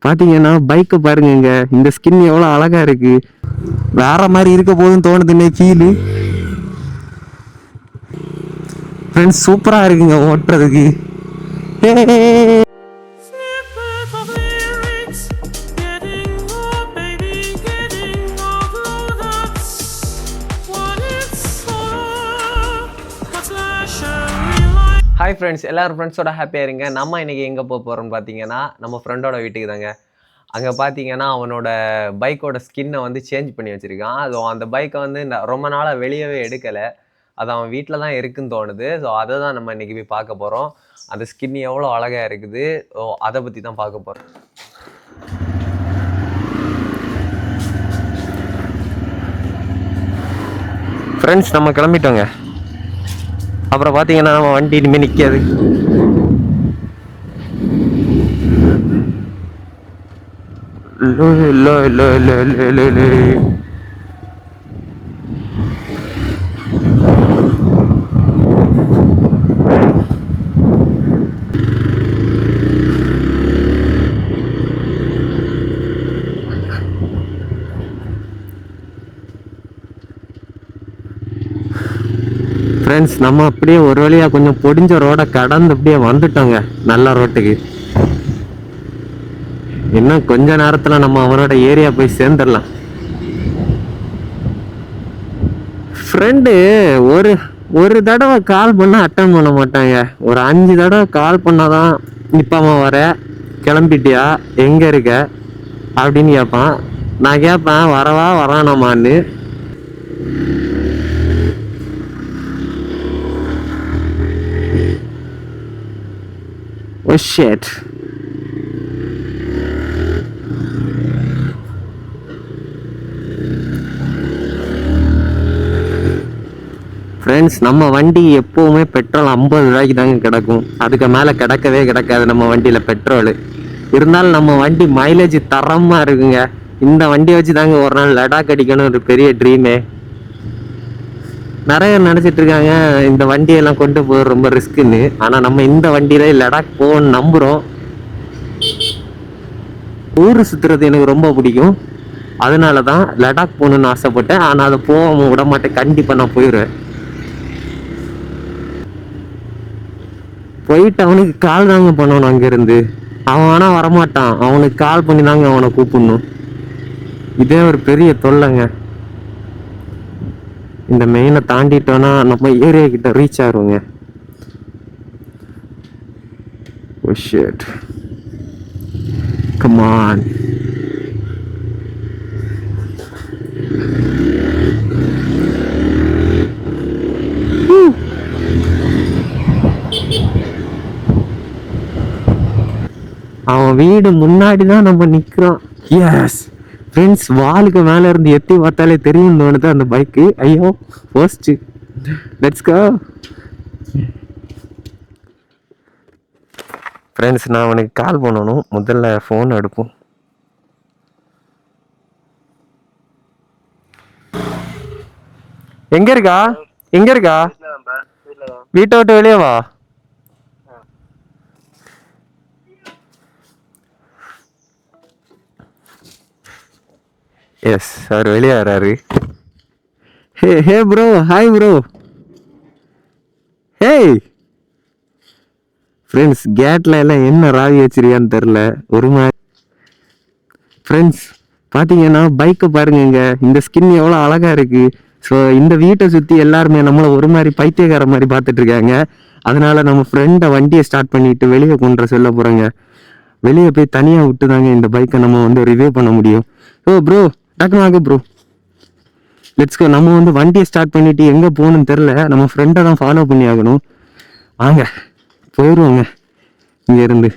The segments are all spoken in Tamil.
பாத்தீங்கன்னா பைக்கை பாருங்க, இந்த ஸ்கின் எவ்வளவு அழகா இருக்கு. வேற மாதிரி இருக்க போதுன்னு தோணுதுன்னே ஃபீலு. ஃப்ரெண்ட்ஸ் சூப்பரா இருக்குங்க ஓட்டுறதுக்கு. ஹாய் ஃப்ரெண்ட்ஸ், எல்லோரும் ஃப்ரெண்ட்ஸோட ஹாப்பியாக இருங்க. நம்ம இன்றைக்கி எங்கே போக போகிறோம்னு பார்த்தீங்கன்னா நம்ம ஃப்ரெண்டோட வீட்டுக்கு தாங்க. அங்கே பார்த்தீங்கன்னா அவனோட பைக்கோட ஸ்கின்னை வந்து சேஞ்ச் பண்ணி வச்சுருக்கான். ஸோ அந்த பைக்கை வந்து ரொம்ப நாளாக வெளியவே எடுக்கலை. அது அவன் வீட்டில் தான் இருக்குன்னு தோணுது. ஸோ அதை தான் நம்ம இன்றைக்கி போய் பார்க்க போகிறோம். அந்த ஸ்கின் எவ்வளோ அழகாக இருக்குது, ஸோ அதை பற்றி தான் பார்க்க போகிறோம். ஃப்ரெண்ட்ஸ் நம்ம கிளம்பிட்டோங்க. அப்புறம் பார்த்தீங்கன்னா நம்ம வண்டி இனிமேல் நிற்காது. ஃப்ரெண்ட்ஸ் நம்ம அப்படியே ஒரு வழியாக கொஞ்சம் பொடிஞ்ச ரோடை கடந்து அப்படியே வந்துட்டோங்க நல்ல ரோட்டுக்கு. இன்னும் கொஞ்ச நேரத்தில் நம்ம அவனோட ஏரியா போய் சேர்ந்துடலாம். ஃப்ரெண்டு ஒரு தடவை கால் பண்ணால் அட்டன் பண்ண மாட்டாங்க. ஒரு 5 தடவை கால் பண்ணாதான் நிப்பாம வர, கிளம்பிட்டியா, எங்கே இருக்க அப்படின்னு கேட்பான். நான் கேட்பேன் வரவா வரானாமான்னு. Oh shit. ஃப்ரெண்ட்ஸ் நம்ம வண்டி எப்போவுமே பெட்ரோல் 50 ரூபாய்க்கு தாங்க கிடக்கும். அதுக்கு மேலே கிடக்கவே கிடக்காது நம்ம வண்டியில் பெட்ரோலு. இருந்தாலும் நம்ம வண்டி மைலேஜ் தரமாக இருக்குங்க. இந்த வண்டியை வச்சு தாங்க ஒரு நாள் லடாக் அடிக்கணும் ஒரு பெரிய ட்ரீமே. நிறைய நினச்சிட்டு இருக்காங்க இந்த வண்டியெல்லாம் கொண்டு போக ரொம்ப ரிஸ்க்குன்னு. ஆனால் நம்ம இந்த வண்டியில லடாக் போகணும்னு நம்புகிறோம். ஊர் சுற்றுறது எனக்கு ரொம்ப பிடிக்கும். அதனால தான் லடாக் போகணுன்னு ஆசைப்பட்டேன். ஆனால் அதை போக விட மாட்டேன். கண்டிப்பாக நான் போயிடுவேன். போயிட்டு அவனுக்கு கால் தாங்க பண்ணணும். அங்கேருந்து அவன் ஆனால் வரமாட்டான். அவனுக்கு கால் பண்ணி தாங்க அவனை கூப்பிடணும். இதே ஒரு பெரிய தொல்லைங்க. இந்த மெயினை தாண்டிட்டோன்னா நம்ம ஏரியா கிட்ட reach ஆயிருவோங்க. Oh shit. Come on. அவன் வீடு முன்னாடி தான் நம்ம நிக்கிறோம். எஸ் ஃப்ரெண்ட்ஸ், வாலுக்கு மேலே இருந்து எத்தி பார்த்தாலே தெரியும் தோணுது அந்த பைக்கு. ஐயோ போஸ்ட். Let's go friends. நான் அவனுக்கு கால் பண்ணணும். முதல்ல ஃபோன் எடுப்போம். எங்க இருக்கா? வீட்டை விட்டு வெளியே வா. எஸ், அவர் வெளியே வராரு. ஹே bro, hi bro. Hey friends, கேட்ல எல்லாம் என்ன ராவி வச்சிருக்கான்னு தெரில ஒரு மாதிரி. ஃப்ரெண்ட்ஸ் பார்த்தீங்கன்னா பைக்கை பாருங்க, இந்த ஸ்கின் எவ்வளோ அழகா இருக்கு. ஸோ இந்த வீட்டை சுற்றி எல்லாருமே நம்மளை ஒரு மாதிரி பைத்தியக்கார மாதிரி பார்த்துட்டு இருக்காங்க. அதனால நம்ம ஃப்ரெண்டை வண்டியை ஸ்டார்ட் பண்ணிட்டு வெளியே கொண்டு சொல்ல போகிறோங்க. வெளியே போய் தனியாக விட்டு தாங்க இந்த பைக்கை நம்ம வந்து ரிவ்யூ பண்ண முடியும். ஓ ப்ரோ, டக்குனு ஆகு ப்ரோ, லெட்ஸ் கோ. நம்ம வந்து வண்டியை ஸ்டார்ட் பண்ணிட்டு எங்கே போகணும்னு தெரில. நம்ம ஃப்ரெண்டை தான் ஃபாலோ பண்ணி ஆகணும். வாங்க போயிடுவோங்க இங்கேருந்து.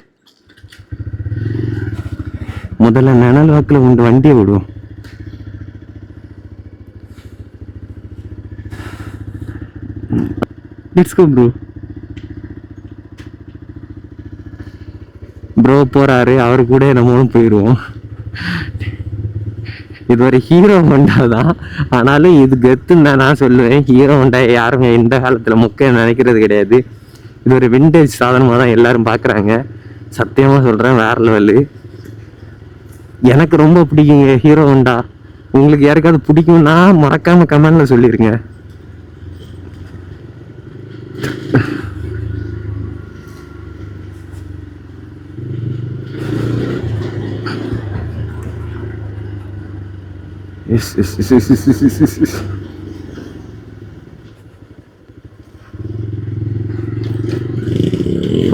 முதல்ல நிழல் வாக்கில் உண்டு வண்டியை விடுவோம். Let's go bro. ப்ரோ போகிறாரு, அவரு கூட நம்மளும் போயிடுவோம். இது ஒரு ஹீரோ ஹோண்டா தான். ஆனாலும் இது கெத்துன்னு தான் நான் சொல்லுவேன். ஹீரோ ஹோண்டா யாருமே இந்த காலத்தில் முக்கியம் நினைக்கிறது கிடையாது. இது ஒரு விண்டேஜ் சாதனமாக தான் எல்லாரும் பார்க்குறாங்க. சத்தியமாக சொல்கிறேன், வேற லெவலு. எனக்கு ரொம்ப பிடிக்குங்க ஹீரோ ஹோண்டா. உங்களுக்கு யாருக்காவது பிடிக்கும்னா மறக்காம கமெண்ட்ல சொல்லிருங்க.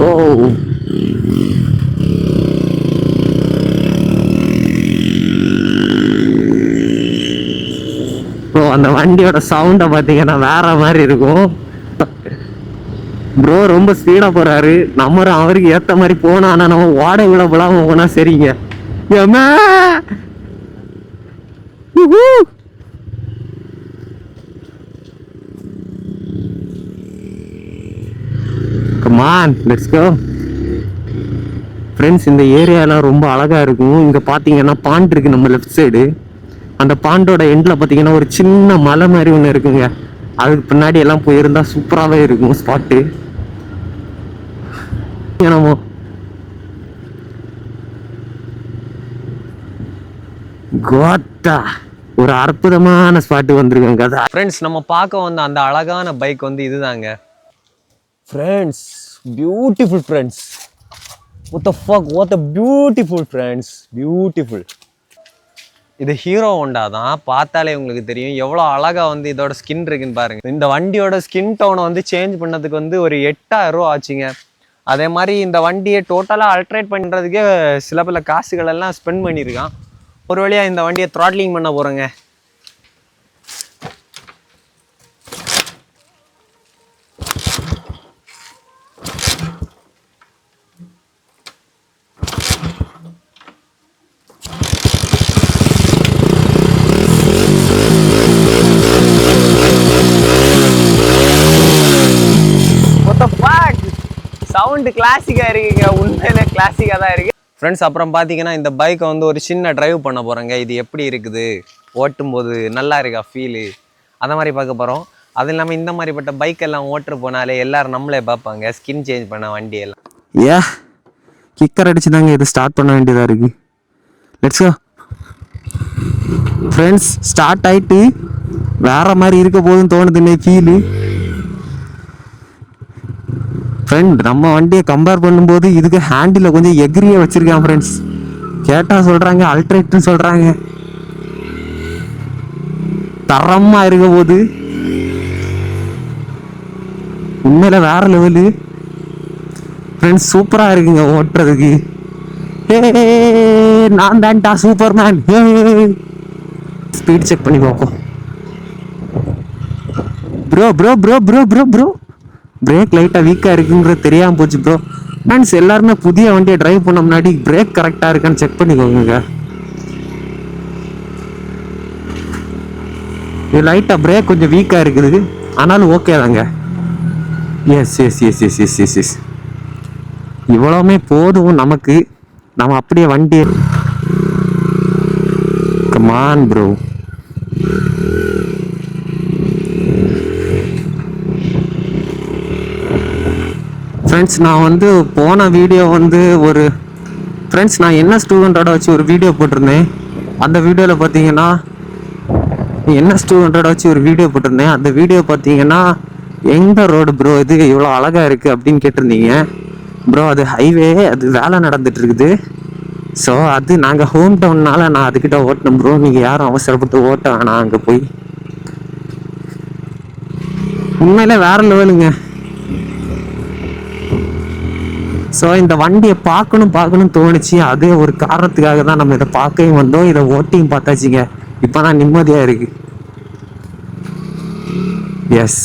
ஓ ப்ரோ, அந்த வண்டியோட சவுண்டை பார்த்தீங்கன்னா வேற மாதிரி இருக்கும். ப்ரோ ரொம்ப ஸ்பீடா போறாரு. நம்மளும் அவருக்கு ஏத்த மாதிரி போனா, ஆனா நம்ம ஓட விட விடாம போனா சரிங்க. ஏம்மா! உஹூ! Come on, let's go. Friends, இந்த ஏரியாலாம் ரொம்ப அழகா இருக்கும். இங்க பாத்தீங்கன்னா பாண்ட் இருக்கு நம்ம லெஃப்ட் சைடு. அந்த பாண்டோட எண்ட்ல பாத்தீங்கன்னா ஒரு சின்ன மலை மாதிரி ஒன்று இருக்குங்க. அதுக்கு பின்னாடி எல்லாம் போயிருந்தா சூப்பராகவே இருக்கும் ஸ்பாட்டு. நம்ம கோத்தா ஒரு அற்புதமான ஸ்பாட்டு வந்திருக்காங்க. ஃப்ரெண்ட்ஸ், நம்ம பார்க்க வந்த அந்த அழகான பைக் வந்து இதுதாங்க friends. Beautiful friends. what the fuck, what a beautiful friends, beautiful. இது ஹீரோ ஹோண்டா தான். பார்த்தாலே உங்களுக்கு தெரியும் எவ்வளோ அழகா வந்து இதோட ஸ்கின் இருக்குன்னு பாருங்க. இந்த வண்டியோட ஸ்கின் டோனை வந்து சேஞ்ச் பண்ணதுக்கு வந்து ஒரு 8000 ரூபா ஆச்சுங்க. அதே மாதிரி இந்த வண்டியை டோட்டலாக அல்ட்ரேட் பண்ணுறதுக்கே சில பல காசுகள் எல்லாம் ஸ்பெண்ட் பண்ணியிருக்கான். ஒரு வழியாக இந்த வண்டியை த்ராட்லிங் பண்ண போகிறேங்க. சவுண்டு கிளாசிக்காக இருக்குங்க, உண்மையிலே கிளாசிக்காக தான் இருக்குது ஃப்ரெண்ட்ஸ். அப்புறம் பார்த்தீங்கன்னா இந்த பைக்கை வந்து ஒரு சின்ன டிரைவ் பண்ண போகிறேங்க. இது எப்படி இருக்குது, ஓட்டும்போது நல்லா இருக்கா ஃபீலு, அந்த மாதிரி பார்க்க போகிறோம். அது இல்லாமல் இந்த மாதிரிப்பட்ட பைக் எல்லாம் ஓட்டு போனாலே எல்லாரும் நம்மளே பார்ப்பாங்க, ஸ்கின் சேஞ்ச் பண்ண வண்டியெல்லாம். கிக்கர் அடிச்சு தாங்க இது ஸ்டார்ட் பண்ண வேண்டியதாக இருக்குது. Let's go friends. ஸ்டார்ட் ஆகிட்டு வேற மாதிரி இருக்க போதுன்னு தோணுதுன்னே ஃபீலு. ஃப்ரெண்ட், நம்ம வண்டியை கம்பேர் பண்ணும்போது இதுக்கு ஹேண்டில் கொஞ்சம் எக்ரியாக வச்சுருக்கான் ஃப்ரெண்ட்ஸ். கேட்டால் சொல்கிறாங்க அல்ட்ரேட்னு சொல்கிறாங்க. தரமாக இருக்க போது உண்மையில வேற லெவலு ஃப்ரெண்ட்ஸ். சூப்பராக இருக்குங்க ஓட்டுறதுக்கு. நான் தான்டா சூப்பர்மேன். ஸ்பீட் செக் பண்ணி பார்ப்போம். Bro bro bro bro bro bro break லைட்டாக வீக்காக இருக்குங்கிறது தெரியாமல் போச்சு ப்ரோ. ஃப்ரெண்ட்ஸ், எல்லாருமே புதிய வண்டியை டிரைவ் பண்ண முன்னாடி பிரேக் கரெக்டாக இருக்கான்னு செக் பண்ணிக்கோங்க. இது லைட்டாக பிரேக் கொஞ்சம் வீக்காக இருக்குது, ஆனாலும் ஓகே தாங்க. Yes yes yes yes yes yes yes இவ்வளவுமே போதும் நமக்கு. நம்ம அப்படியே வண்டி கமான் ப்ரோ. ஃப்ரெண்ட்ஸ், நான் வந்து போன வீடியோ வந்து ஒரு ஃப்ரெண்ட்ஸ் நான் என்ன ஸ்டூடெண்ட்டோட வச்சு ஒரு வீடியோ போட்டிருந்தேன். அந்த வீடியோவில் பார்த்தீங்கன்னா அந்த வீடியோ பார்த்தீங்கன்னா எந்த ரோடு ப்ரோ இது இவ்வளோ அழகாக இருக்குது அப்படின்னு கேட்டிருந்தீங்க. ப்ரோ அது ஹைவே, அது வேலை நடந்துட்டு இருக்குது. ஸோ அது நாங்கள் ஹோம் டவுன்னால நான் அதுக்கிட்ட ஓட்டினேன் ப்ரோ. நீங்கள் யாரும் அவசரப்பட்டு ஓட்ட வேணாம். அங்கே போய் உண்மையிலே வேற லெவலுங்க. ஸோ இந்த வண்டியை பார்க்கணும் தோணுச்சு. அதே ஒரு காரணத்துக்காக தான் நம்ம இதை பார்க்கவும் வந்தோம். இதை ஓட்டியும் பார்த்தாச்சுங்க. இப்போ தான் நிம்மதியாக இருக்கு. எஸ்.